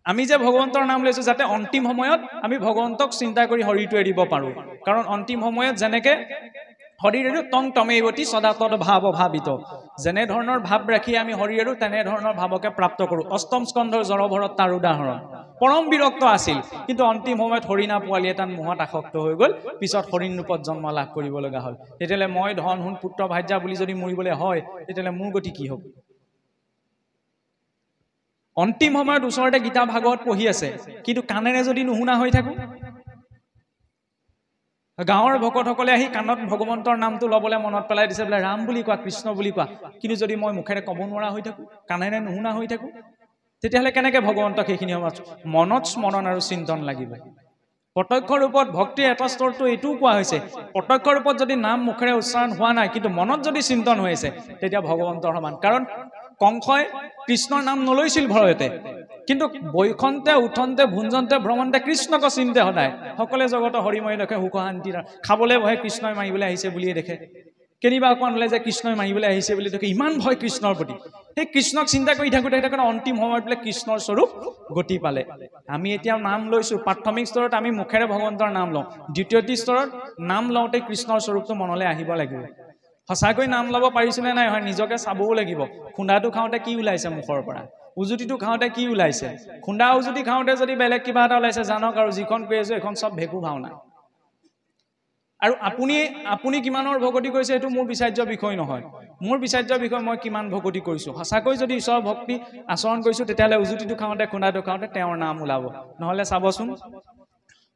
আমি যে ভগৱন্তৰ নাম লৈছো যাতে অন্তিম সময়ত আমি ভগৱন্তক চিন্তা কৰি হৰিটো এৰিব পাৰো কাৰণ অন্তিম সময়ত যেনেকে হৰিৰ তং তমেৱতী সদাতদ ভাৱ ভাবিত যেনে ধৰণৰ ভাৱ ৰাখি আমি হৰিৰ তেনে ধৰণৰ ভাৱকে প্ৰাপ্ত কৰো অষ্টম স্কন্ধৰ জড়ভৰত তাৰ উদাহৰণ পৰম বিৰক্ত আছিল কিন্তু অন্তিম সময়ত হৰিণা পোৱালি এটা মোহত আসক্ত হৈ গ'ল পিছত হৰিণ ৰূপত জন্ম লাভ কৰিব লগা হ'ল তেতিয়ালে মই ধন হুন পুত্ৰ ভাজ্যা বুলি যদি মৰিবলৈ হয় তেতিয়ালে মোৰ গতি কি হ'ব অন্তিম সময়ত ওচৰতে গীতা ভাগৱত পঢ়ি আছে কিন্তু কাণেৰে যদি নুশুনা হৈ থাকো গাঁৱৰ ভকতসকলে আহি কাণত ভগৱন্তৰ নামটো ল'বলৈ মনত পেলাই দিছে বোলে ৰাম বুলি কোৱা কৃষ্ণ বুলি কোৱা কিন্তু যদি মই মুখেৰে ক'ব নোৱাৰা হৈ থাকো কাণেৰে নুশুনা হৈ থাকো তেতিয়াহ'লে কেনেকে ভগৱন্তক সেইখিনি সময়ত মনত স্মৰণ আৰু চিন্তন লাগিব প্ৰত্যক্ষ ৰূপত ভক্তিৰ এটা স্তৰটো এইটোও কোৱা হৈছে প্ৰত্যক্ষ ৰূপত যদি নাম মুখেৰে উচ্চাৰণ হোৱা নাই কিন্তু মনত যদি চিন্তন হৈ আছে তেতিয়া ভগৱন্তৰ সমান কাৰণ কংসই কৃষ্ণৰ নাম নলৈছিল ভয়তে কিন্তু বৈখন্তে উঠন্তে ভুঞ্জন্তে ভ্ৰমন্তে কৃষ্ণক চিন্তে সদায় সকলে জগত হৰিময় দেখে সুখ শান্তি খাবলৈ বহে কৃষ্ণই মাৰিবলৈ আহিছে বুলিয়ে দেখে কেনিবা অকণ ওলাই যে কৃষ্ণই মাৰিবলৈ আহিছে বুলি দেখে ইমান ভয় কৃষ্ণৰ প্ৰতি সেই কৃষ্ণক চিন্তা কৰি থাকোঁতে অন্তিম সময়ত বোলে কৃষ্ণৰ স্বৰূপ গতি পালে আমি এতিয়া নাম লৈছো প্ৰাথমিক স্তৰত আমি মুখেৰে ভগৱন্তৰ নাম লওঁ দ্বিতীয়টি স্তৰত নাম লওঁতে কৃষ্ণৰ স্বৰূপটো মনলৈ আহিব লাগিব সঁচাকৈ নাম ল'ব পাৰিছো নে নাই হয় নিজকে চাবও লাগিব খুন্দাটো খাওঁতে কি ওলাইছে মুখৰ পৰা উজুতিটো খাওঁতে কি ওলাইছে খুন্দা উজুতি খাওঁতে যদি বেলেগ কিবা এটা ওলাইছে জানক আৰু যিখন কৰি আছো এখন চব ভেকু ভাওনা আৰু আপুনি কিমানৰ ভকতি কৰিছে এইটো মোৰ বিচাৰ্য বিষয় নহয় মোৰ বিচাৰ্য বিষয় মই কিমান ভকতি কৰিছো সঁচাকৈ যদি ঈশ্বৰ ভক্তি আচৰণ কৰিছো তেতিয়াহ'লে উজুতিটো খাওঁতে খুন্দাটো খাওঁতে তেওঁৰ নাম ওলাব নহ'লে চাবচোন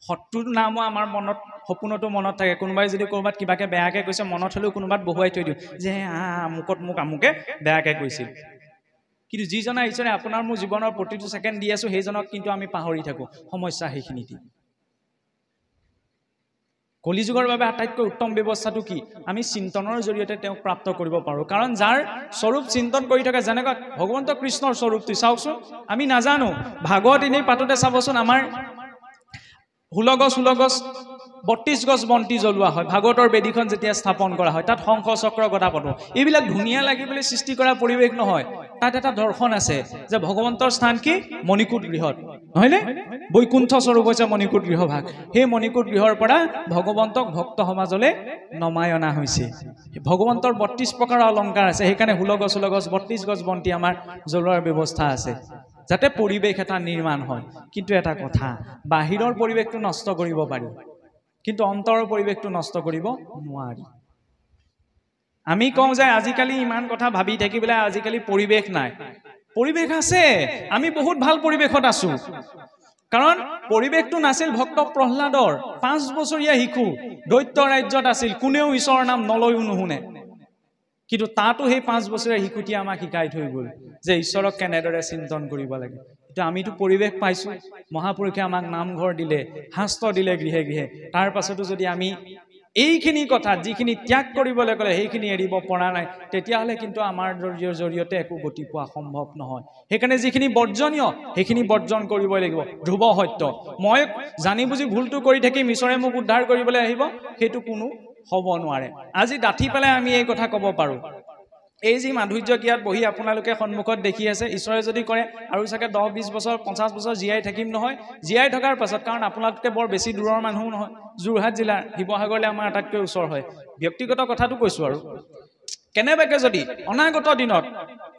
শত্ৰুৰ নামো আমাৰ মনত সপোনতো মনত থাকে কোনোবাই যদি ক'ৰবাত কিবাকে বেয়াকে কৈছে মনত হ'লেও কোনোবাত বহুৱাই থৈ দিওঁ যে আমুকত মোক আমুকে বেয়াকে কৈছিল কিন্তু যিজনা ঈশ্বৰে আপোনাৰ মোৰ জীৱনৰ প্ৰতিটো ছেকেণ্ড দি আছো সেইজনক কিন্তু আমি পাহৰি থাকো সমস্যা সেইখিনিতে কলিযুগৰ বাবে আটাইতকৈ উত্তম ব্যৱস্থাটো কি আমি চিন্তনৰ জৰিয়তে তেওঁক প্ৰাপ্ত কৰিব পাৰোঁ কাৰণ যাৰ স্বৰূপ চিন্তন কৰি থাকে যেনেকৈ ভগৱন্ত কৃষ্ণৰ স্বৰূপটো চাওকচোন আমি নাজানো ভাগৱত এনেই পাতোতে চাবচোন আমাৰ 16 গছ 32 গছ বন্তি জ্বলোৱা হয় ভাগৱতৰ বেদীখন যেতিয়া স্থাপন কৰা হয় তাত শংখ চক্ৰ গদা পদ্ম এইবিলাক ধুনীয়া লাগিবলৈ সৃষ্টি কৰা পৰিৱেশ নহয় তাত এটা দৰ্শন আছে যে ভগৱন্তৰ স্থান কি মণিকূট গৃহত নহয়নে বৈকুণ্ঠ স্বৰূপ হৈছে মণিকূট গৃহভাগ সেই মণিকূট গৃহৰ পৰা ভগৱন্তক ভক্ত সমাজলৈ নমাই অনা হৈছে ভগৱন্তৰ 32 প্ৰকাৰৰ অলংকাৰ আছে সেইকাৰণে 16 গছ 32 গছ বন্তি আমাৰ জ্বলোৱাৰ ব্যৱস্থা আছে যাতে পৰিৱেশ এটা নিৰ্মাণ হয় কিন্তু এটা কথা বাহিৰৰ পৰিৱেশটো নষ্ট কৰিব পাৰি কিন্তু অন্তৰৰ পৰিৱেশটো নষ্ট কৰিব নোৱাৰি আমি কওঁ যে আজিকালি ইমান কথা ভাবি থাকিবলৈ আজিকালি পৰিৱেশ নাই পৰিৱেশ আছে আমি বহুত ভাল পৰিৱেশত আছো কাৰণ পৰিৱেশটো নাছিল ভক্ত প্ৰহ্লাদৰ 5 বছৰীয়া শিশু দৈত্য ৰাজ্যত আছিল কোনেও ঈশ্বৰৰ নাম নলৈও নুশুনে কিন্তু তাতো সেই 5 বছৰীয়া শিশুটিয়ে আমাক শিকাই থৈ গ'ল যে ঈশ্বৰক কেনেদৰে চিন্তন কৰিব লাগে কিন্তু আমিতো পৰিৱেশ পাইছো মহাপুৰুষে আমাক নামঘৰ দিলে শাস্ত্ৰ দিলে গৃহে গৃহে তাৰ পাছতো যদি আমি এইখিনি কথা যিখিনি ত্যাগ কৰিবলৈ গ'লে সেইখিনি এৰিব পৰা নাই তেতিয়াহ'লে কিন্তু আমাৰ জৰিয়তে একো গতি পোৱা সম্ভৱ নহয় সেইকাৰণে যিখিনি বৰ্জনীয় সেইখিনি বৰ্জন কৰিব লাগিব ধ্ৰুৱ সত্য মই জানি বুজি ভুলটো কৰি থাকিম ঈশ্বৰে মোক উদ্ধাৰ কৰিবলৈ আহিব সেইটো কোনো হ'ব নোৱাৰে আজি ডাঠি পেলাই আমি এই কথা ক'ব পাৰোঁ এই যি মাধুৰ্য কিয়াত বহি আপোনালোকে সন্মুখত দেখি আছে ঈশ্বৰে যদি কৰে আৰু চাগে 10-20 বছৰ 50 বছৰ জীয়াই থাকিম নহয় জীয়াই থকাৰ পাছত কাৰণ আপোনালোকে বৰ বেছি দূৰৰ মানুহ নহয় যোৰহাট জিলাৰ শিৱসাগৰলৈ আমাৰ আটাইতকৈ ওচৰ হয় ব্যক্তিগত কথাটো কৈছো আৰু কেনেবাকে যদি অনাগত দিনত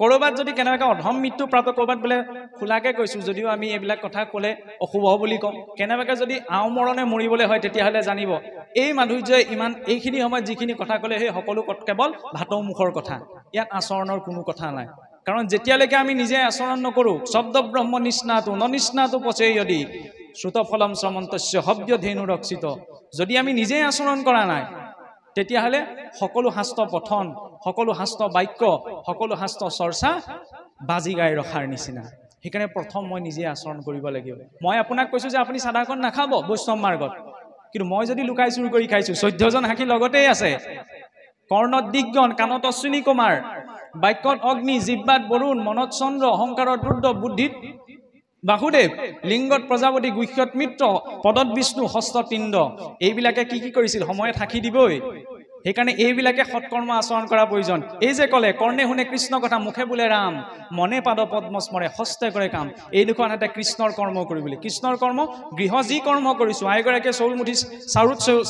কৰবাত যদি কেনেবাকে অধম মৃত্যু প্ৰাপ্ত কৰবাত বোলে খোলাকে কৈছো যদিও আমি এইবিলাক কথা ক'লে অশুভ বুলি কওঁ কেনেবাকে যদি আওমৰণে মৰিবলৈ হয় তেতিয়াহ'লে জানিব এই মাধুৰ্যই ইমান এইখিনি সময়ত যিখিনি কথা ক'লে সেই সকলো কেৱল ভাতৌ মুখৰ কথা ইয়াত আচৰণৰ কোনো কথা নাই কাৰণ যেতিয়ালৈকে আমি নিজে আচৰণ নকৰো শব্দ ব্ৰহ্ম নিষ্ণাতু ননিষ্ণাতু পচেয়দি শ্ৰুতফলম শ্ৰমন্তস্য হব্য ধেনু ৰক্ষিত যদি আমি নিজে আচৰণ কৰা নাই তেতিয়াহ'লে সকলো শাস্ত্ৰ পঠন সকলো শাস্ত্ৰ বাক্য সকলো শাস্ত্ৰ চৰ্চা বাজি গাই ৰখাৰ নিচিনা সেইকাৰণে প্ৰথম মই নিজে আচৰণ কৰিব লাগিব মই আপোনাক কৈছো যে আপুনি সাদাকণ নাখাব বৈষ্ণৱ মাৰ্গত কিন্তু মই যদি লুকাই চুৰ কৰি খাইছো 14 জন হাকি লগতেই আছে কৰ্ণত দিগগণ কাণত অশ্বিনী কুমাৰ বাক্যত অগ্নি জিহ্বাত বৰুণ মনত চন্দ্ৰ অহংকাৰত ৰুদ্ৰ বুদ্ধিত বাসুদেৱ লিংগত প্ৰজাপতি গুহ্যত মিত্ৰ পদত বিষ্ণু হস্তত ইন্দ্ৰ এইবিলাকে কি কৰিছিল সময়ত সাক্ষী দিবই সেইকাৰণে এইবিলাকে সৎকৰ্ম আচৰণ কৰা প্ৰয়োজন এই যে ক'লে কৰ্ণে শুনে কৃষ্ণ কথা মুখে বোলে ৰাম মনে পাদ পদ্ম স্মৰে হস্তে কৰে কাম এই দুখন এটা কৃষ্ণৰ কৰ্ম কৰিবলৈ কৃষ্ণৰ কৰ্ম গৃহ যি কৰ্ম কৰিছো আইগৰাকীয়ে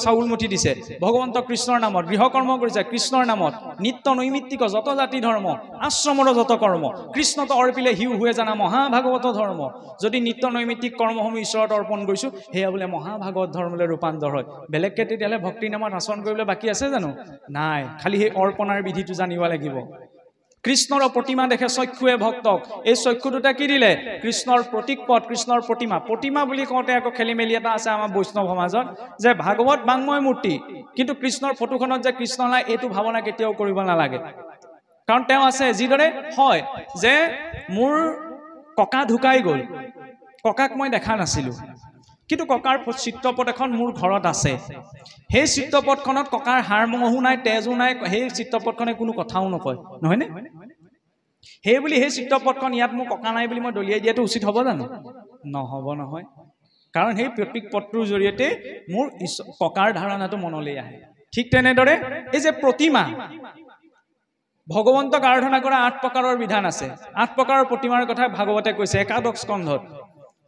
চাউল মুঠি দিছে ভগৱন্ত কৃষ্ণৰ নামত গৃহ কৰ্ম কৰিছে কৃষ্ণৰ নামত নিত্য নৈমিত্তিক যত জাতি ধৰ্ম আশ্ৰমৰ যত কৰ্ম কৃষ্ণত অৰ্পিলে হিউ হুৱে জানা মহাভাগৱত ধৰ্ম যদি নিত্য নৈমিত্তিক কৰ্মসমূহ ঈশ্বৰত অৰ্পণ কৰিছো সেয়া বোলে মহাভাগৱত ধৰ্মলৈ ৰূপান্তৰ হয় বেলেগকে তেতিয়াহ'লে ভক্তিৰ নামত আচৰণ কৰিবলৈ বাকী আছে জানো নাই খালি সেই অৰ্পণাৰ বিধিটো জানিব লাগিব কৃষ্ণৰ প্ৰতিমা দেখে চক্ষুৱে ভক্তক এই চক্ষু দুটা কি দিলে কৃষ্ণৰ প্ৰতীক পদ কৃষ্ণৰ প্ৰতিমা বুলি কওঁতে আকৌ খেলি মেলি এটা আছে আমাৰ বৈষ্ণৱ সমাজত যে ভাগৱত বাংময় মূৰ্তি কিন্তু কৃষ্ণৰ ফটোখনত যে কৃষ্ণ নাই এইটো ভাৱনা কেতিয়াও কৰিব নালাগে কাৰণ তেওঁ আছে যিদৰে হয় যে মোৰ ককা ঢুকাই গ'ল ককাক মই দেখা নাছিলো কিন্তু ককাৰ চিত্ৰপট এখন মোৰ ঘৰত আছে সেই চিত্ৰপটখনত ককাৰ হাড় মঙহো নাই তেজো নাই সেই চিত্ৰপটখনে কোনো কথাও নকয় নহয়নে সেই বুলি সেই চিত্ৰপটখন ইয়াত মোৰ ককা নাই বুলি মই দলিয়াই দিয়াটো উচিত হ'ব জানো নহ'ব নহয় কাৰণ সেই প্ৰতীক পত্ৰৰ জৰিয়তে মোৰ ককাৰ ধাৰণাটো মনলৈ আহে ঠিক তেনেদৰে এই যে প্ৰতিমা ভগৱন্তক আৰাধনা কৰা 8 প্ৰকাৰৰ বিধান আছে 8 প্ৰকাৰৰ প্ৰতিমাৰ কথা ভাগৱতে কৈছে একাদশ স্কন্ধত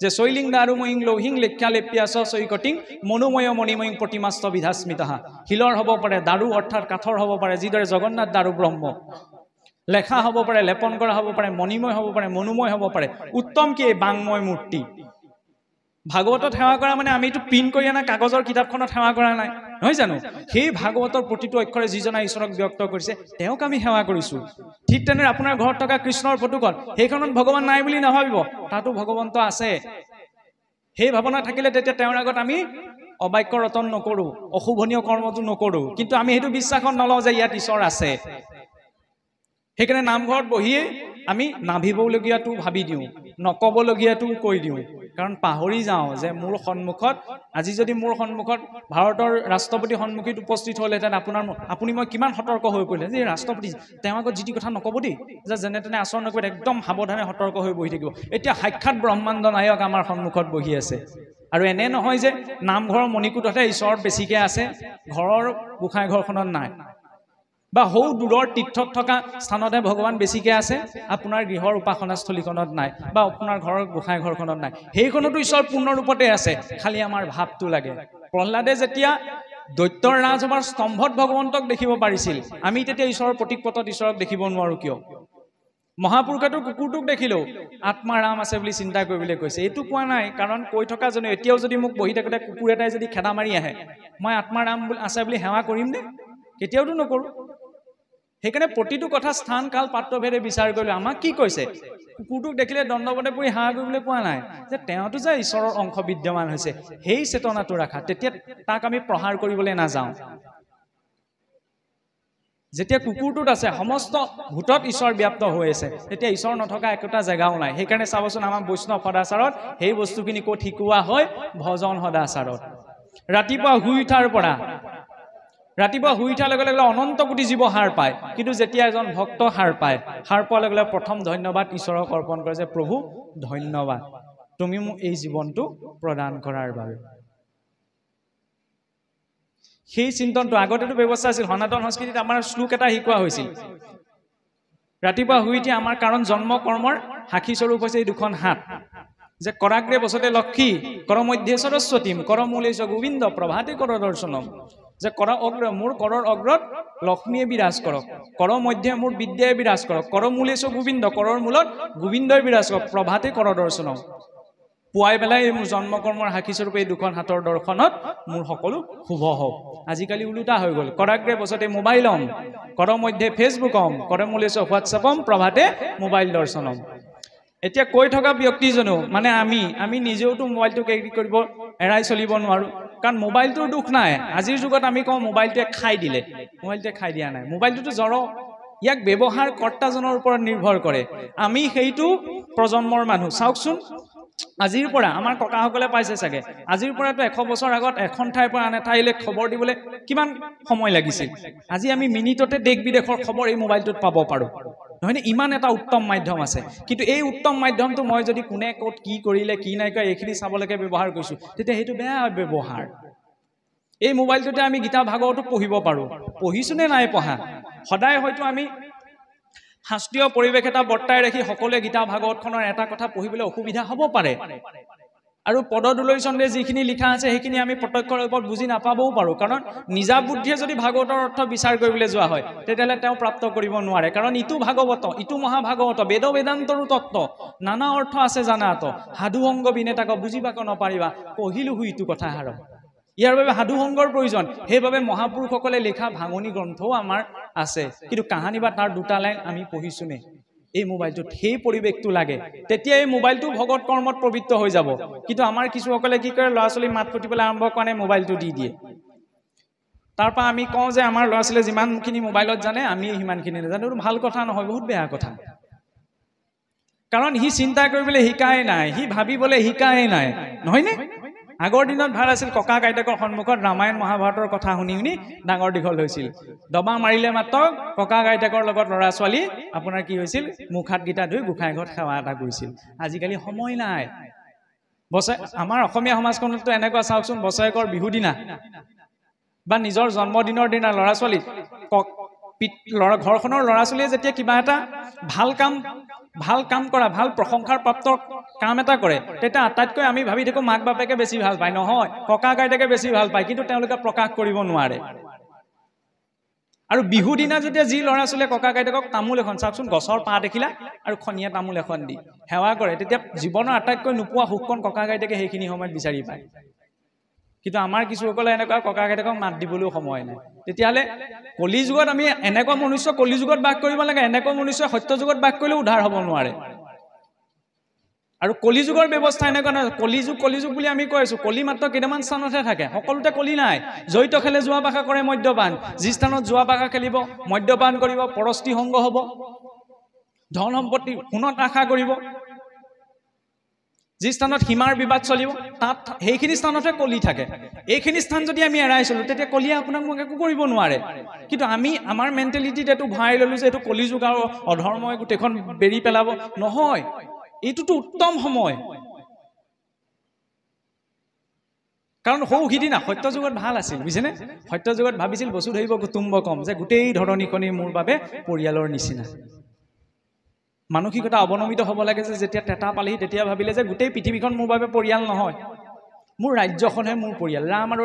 যে শৈলিং দাৰুময়িং লৌহিং লেখ্যা লেপ্যাস চৈকটিং মনোময় মণিময়িং প্ৰতিমাস্ত বিধাস্মিতহা শিলৰ হ'ব পাৰে দাৰু অৰ্থাৎ কাঠৰ হ'ব পাৰে যিদৰে জগন্নাথ দাৰু ব্ৰহ্ম লেখা হ'ব পাৰে লেপন কৰা হ'ব পাৰে মণিময় হ'ব পাৰে মনোময় হ'ব পাৰে উত্তম কি বাংময় মূৰ্তি ভাগৱতত সেৱা কৰা মানে আমি এইটো প্ৰিণ্ট কৰি অনা কাগজৰ কিতাপখনত সেৱা কৰা নাই, নহয় জানো? সেই ভাগৱতৰ প্ৰতিটো অক্ষৰে যিজনা ঈশ্বৰক ব্যক্ত কৰিছে তেওঁক আমি সেৱা কৰিছোঁ। ঠিক তেনেদৰে আপোনাৰ ঘৰত থকা কৃষ্ণৰ ফটোখন, সেইখনত ভগৱান নাই বুলি নাভাবিব, তাতো ভগৱন্ত আছে। সেই ভাৱনা থাকিলে তেতিয়া তেওঁৰ আগত আমি অবাক্য ৰতন নকৰোঁ, অশুভনীয় কৰ্মটো নকৰোঁ, কিন্তু আমি সেইটো বিশ্বাসত নলওঁ যে ইয়াত ঈশ্বৰ আছে। সেইকাৰণে নামঘৰত বহিয়ে আমি নাভিবলগীয়াটো ভাবি দিওঁ, নক'বলগীয়াটো কৈ দিওঁ, কাৰণ পাহৰি যাওঁ যে মোৰ সন্মুখত আজি যদি মোৰ সন্মুখত ভাৰতৰ ৰাষ্ট্ৰপতি সন্মুখীত উপস্থিত হ'লহেঁতেন, আপুনি মই কিমান সতৰ্ক হৈ পৰিলে যে ৰাষ্ট্ৰপতি তেওঁৰ আগত যি টি কথা নক'ব দেই, যে যেনে তেনে আচৰণ নকৰিব, একদম সাৱধানে সতৰ্ক হৈ বহি থাকিব। এতিয়া সাক্ষাৎ ব্ৰহ্মাণ্ড নায়ক আমাৰ সন্মুখত বহি আছে। আৰু এনে নহয় যে নামঘৰৰ মণিকূটতহে ঈশ্বৰত বেছিকৈ আছে, ঘৰৰ গোসাঁই ঘৰখনত নাই, বা সৌ দূৰৰ তীৰ্থত থকা স্থানতহে ভগৱান বেছিকৈ আছে, আপোনাৰ গৃহৰ উপাসনাস্থলীখনত নাই, বা আপোনাৰ ঘৰৰ গোসাঁই ঘৰখনত নাই। সেইখনতো ঈশ্বৰ পূৰ্ণ ৰূপতে আছে, খালি আমাৰ ভাৱটো লাগে। প্ৰহ্লাদে যেতিয়া দৈত্যৰ ৰাজসভাৰ স্তম্ভত ভগৱন্তক দেখিব পাৰিছিল, আমি তেতিয়া ঈশ্বৰৰ প্ৰতীক পটত ঈশ্বৰক দেখিব নোৱাৰোঁ কিয়? মহাপুৰুষেতো কুকুৰটোক দেখিলেও আত্মাৰাম আছে বুলি চিন্তা কৰিবলৈ কৈছে। এইটো কোৱা নাই, কাৰণ কৈ থকা জনে এতিয়াও যদি মোক বহি থাকোঁতে কুকুৰ এটাই যদি খেদা মাৰি আহে, মই আত্মাৰাম আছে বুলি সেৱা কৰিম নে? কেতিয়াওতো নকৰোঁ। সেইকাৰণে প্ৰতিটো কথা স্থান কাল পাত্ৰভেদে বিচাৰ কৰিলোঁ। আমাক কি কৈছে? কুকুৰটোক দেখিলে দণ্ডবতে পৰি সেৱা কৰিবলৈ কোৱা নাই, যে তেওঁতো যে ঈশ্বৰৰ অংশ বিদ্যমান হৈছে, সেই চেতনাটো ৰাখা, তেতিয়া তাক আমি প্ৰহাৰ কৰিবলৈ নাযাওঁ। যেতিয়া কুকুৰটোত আছে সমস্ত ভূতত ঈশ্বৰ ব্যাপ্ত হৈ আছে, তেতিয়া ঈশ্বৰ নথকা একোটা জেগাও নাই। সেইকাৰণে চাবচোন আমাৰ বৈষ্ণৱ সদাচাৰত সেই বস্তুখিনি ক'ত শিকোৱা হয়? ভজন সদাচাৰত। ৰাতিপুৱা শুই উঠাৰ লগে লগে অনন্ত কোটি জীৱ সাৰ পায়, কিন্তু যেতিয়া এজন ভক্ত সাৰ পায়, সাৰ পোৱাৰ লগে লগে প্ৰথম ধন্যবাদ ঈশ্বৰক অৰ্পণ কৰে যে প্ৰভু ধন্যবাদ, তুমি মোক এই জীৱনটো প্ৰদান কৰাৰ বাবে। সেই চিন্তনটো আগতেতো ব্যৱস্থা আছিল। সনাতন সংস্কৃতিত আমাৰ শ্লোক এটা শিকোৱা হৈছিল, ৰাতিপুৱা শুই উঠি আমাৰ কাৰণ জন্ম কৰ্মৰ সাক্ষী স্বৰূপ হৈছে এই দুখন হাত, যে কৰাগ্ৰে বসতে লক্ষ্মী, কৰ মধ্যে সৰস্বতীম, কৰ মূলে গোবিন্দ, প্ৰভাতে কৰ দৰ্শনম। যে মোৰ কৰৰ অগ্ৰত লক্ষ্মীয়ে বিৰাজ কৰক, কৰ মধ্যে মোৰ বিদ্যাই বিৰাজ কৰক, কৰ মূলে গোবিন্দ, কৰৰ মূলত গোবিন্দই বিৰাজ কৰক, প্ৰভাতে কৰ দৰ্শনম। পুৱাই পেলাই মোৰ জন্ম কৰ্মৰ সাক্ষী স্বৰূপে এই দুখন হাতৰ দৰ্শনত মোৰ সকলো শুভ হওক। আজিকালি ওলোটা হৈ গ'ল, কৰাগ্ৰে বসতে মোবাইলম, কৰ মধ্যে ফেচবুকম, কৰ মূলে হোৱাটছএপম, প্ৰভাতে মোবাইল দৰ্শনম। এতিয়া কৈ থকা ব্যক্তিজনো মানে আমি নিজেওতো মোবাইলটো কেৰি কৰিব এৰাই চলিব নোৱাৰোঁ, কাৰণ মোবাইলটোৰ দুখ নাই। আজিৰ যুগত আমি কওঁ মোবাইলটোৱে খাই দিলে, মোবাইলটোৱে খাই দিয়া নাই, মোবাইলটোতো জড়, ইয়াক ব্যৱহাৰ কৰ্তাজনৰ ওপৰত নিৰ্ভৰ কৰে। আমি সেইটো প্ৰজন্মৰ মানুহ। চাওকচোন, আজিৰ পৰা আমাৰ ককাসকলে পাইছে চাগে, আজিৰ পৰাতো 100 বছৰ আগত এখন ঠাইৰ পৰা আন এঠাইলৈ খবৰ দিবলৈ কিমান সময় লাগিছিল। আজি আমি মিনিটতে দেশ বিদেশৰ খবৰ এই মোবাইলটোত পাব পাৰোঁ, নহয়নে? ইমান এটা উত্তম মাধ্যম আছে, কিন্তু এই উত্তম মাধ্যমটো মই যদি কোনে ক'ত কি কৰিলে কি নাই কৰা এইখিনি চাবলৈকে ব্যৱহাৰ কৰিছোঁ, তেতিয়া সেইটো বেয়া ব্যৱহাৰ। এই মোবাইলটোতে আমি গীতা ভাগৱতো পঢ়িব পাৰোঁ, পঢ়িছোঁ নে নাই পঢ়া? সদায় হয়তো আমি শাস্ত্ৰীয় পৰিৱেশ এটা বৰ্তাই ৰাখি সকলোৱে গীতা ভাগৱতখনৰ এটা কথা পঢ়িবলৈ অসুবিধা হ'ব পাৰে, আৰু পদদুলৈ চন্দে যিখিনি লিখা আছে সেইখিনি আমি প্ৰত্যক্ষ ৰূপত বুজি নাপাবও পাৰোঁ, কাৰণ নিজা বুদ্ধিয়ে যদি ভাগৱতৰ অৰ্থ বিচাৰ কৰিবলৈ যোৱা হয় তেতিয়াহ'লে তেওঁ প্ৰাপ্ত কৰিব নোৱাৰে। কাৰণ ইটো ভাগৱত, ইটো মহাভাগৱত, বেদ বেদান্তৰো তত্ত্ব, নানা অৰ্থ আছে জানাত, সাধু সংগ বিনে তাক বুজিবাক নপাৰিবা, পঢ়িলোঁ ইটো কথা হাৰ। ইয়াৰ বাবে সাধু সংগৰ প্ৰয়োজন। সেইবাবে মহাপুৰুষসকলে লিখা ভাঙনি গ্ৰন্থও আমাৰ আছে, কিন্তু কাহানী বা তাৰ দুটা লাইন আমি পঢ়িছোঁ নে? এই মোবাইলটোত সেই পৰিৱেশটো লাগে, তেতিয়া এই মোবাইলটো ভগত কৰ্মত পবিত্ৰ হৈ যাব। কিন্তু আমাৰ কিছুসকলে কি কৰে, ল'ৰা ছোৱালী মাত ফুটিবলৈ আৰম্ভ কৰে, মোবাইলটো দি দিয়ে। তাৰপৰা আমি কওঁ যে আমাৰ ল'ৰা ছোৱালীয়ে যিমানখিনি মোবাইলত জানে আমি সিমানখিনি নাজানো। এইটো ভাল কথা নহয়, বহুত বেয়া কথা। কাৰণ সি চিন্তা কৰিবলৈ শিকাই নাই, সি ভাবিবলৈ শিকাই নাই, নহয়নে? আগৰ দিনত ভাল আছিল, ককা আইতাকৰ সন্মুখত ৰামায়ণ মহাভাৰতৰ কথা শুনি শুনি ডাঙৰ দীঘল হৈছিল। দবা মাৰিলে মাত্ৰ ককা আইতাকৰ লগত ল'ৰা ছোৱালী আপোনাৰ কি হৈছিল, মুখ হাতকেইটা ধুই গোসাঁই ঘৰত সেৱা এটা কৰিছিল। আজিকালি সময় নাই। আমাৰ অসমীয়া সমাজখনতো এনেকুৱা, চাওকচোন, বছৰেকৰ বিহু দিনা বা নিজৰ জন্মদিনৰ দিনা ল'ৰা ছোৱালী ঘৰখনৰ ল'ৰা ছোৱালীয়ে যেতিয়া কিবা এটা ভাল কাম কৰা, ভাল প্ৰশংসাৰ প্ৰাপ্ত কাম এটা কৰে, তেতিয়া আটাইতকৈ আমি ভাবি থাকোঁ মাক বাপেকে বেছি ভাল পায়। নহয়, ককা আইতাকে বেছি ভাল পায়, কিন্তু তেওঁলোকে প্ৰকাশ কৰিব নোৱাৰে। আৰু বিহু দিনা যেতিয়া যি ল'ৰা ছোৱালীয়ে ককা আইতাকক তামোল এখন চাওকচোন গছৰ পাত দেখিলা আৰু খনিয়া তামোল এখন দি সেৱা কৰে তেতিয়া জীৱনৰ আটাইতকৈ নোপোৱা সুখকণ ককা আইতাকে সেইখিনি সময়ত বিচাৰি পায় কিন্তু আমাৰ কিছুসকলে এনেকুৱা ককা আইতাকক মাত দিবলৈও সময় নাই তেতিয়াহ'লে কলিযুগত আমি এনেকুৱা মনুষ্য কলিযুগত বাস কৰিব লাগে এনেকুৱা মনুষ্য সত্য যুগত বাস কৰিলেও উদ্ধাৰ হ'ব নোৱাৰে আৰু কলিযুগৰ ব্যৱস্থা এনেকুৱা নহয় কলিযুগ বুলি আমি কৈ আছো কলি মাত্ৰ কেইটামান স্থানতহে থাকে সকলোতে কলি নাই জড়িত খেলে যোৱা পাখা কৰে মদ্যপান যি স্থানত যোৱা পাখা খেলিব মদ্যপান কৰিব পৰস্তি সংগ হ'ব ধন সম্পত্তি সোণত আশা কৰিব যি স্থানত সীমাৰ বিবাদ চলিব তাত সেইখিনি স্থানতহে কলি থাকে এইখিনি স্থান যদি আমি এৰাই চলো তেতিয়া কলিয়ে আপোনাক মোক একো কৰিব নোৱাৰে কিন্তু আমি আমাৰ মেণ্টেলিটিত এইটো ভৰাই ল'লো যে এইটো কলিযুগ আৰু অধৰ্মই গোটেইখন বেৰি পেলাব নহয় এইটোতো উত্তম সময় কাৰণ সিদিনা সত্য যুগত ভাল আছিল বুজিছেনে সত্য যুগত ভাবিছিল বসুধৈৱ কুটুম্বকম যে গোটেই ধৰণীখনি মোৰ বাবে পৰিয়ালৰ নিচিনা মানসিকতা অৱনমিত হ'ব লাগে যে যেতিয়া টেটা পালেহি তেতিয়া ভাবিলে যে গোটেই পৃথিৱীখন মোৰ বাবে পৰিয়াল নহয় মোৰ ৰাজ্যখনহে মোৰ পৰিয়াল ৰাম আৰু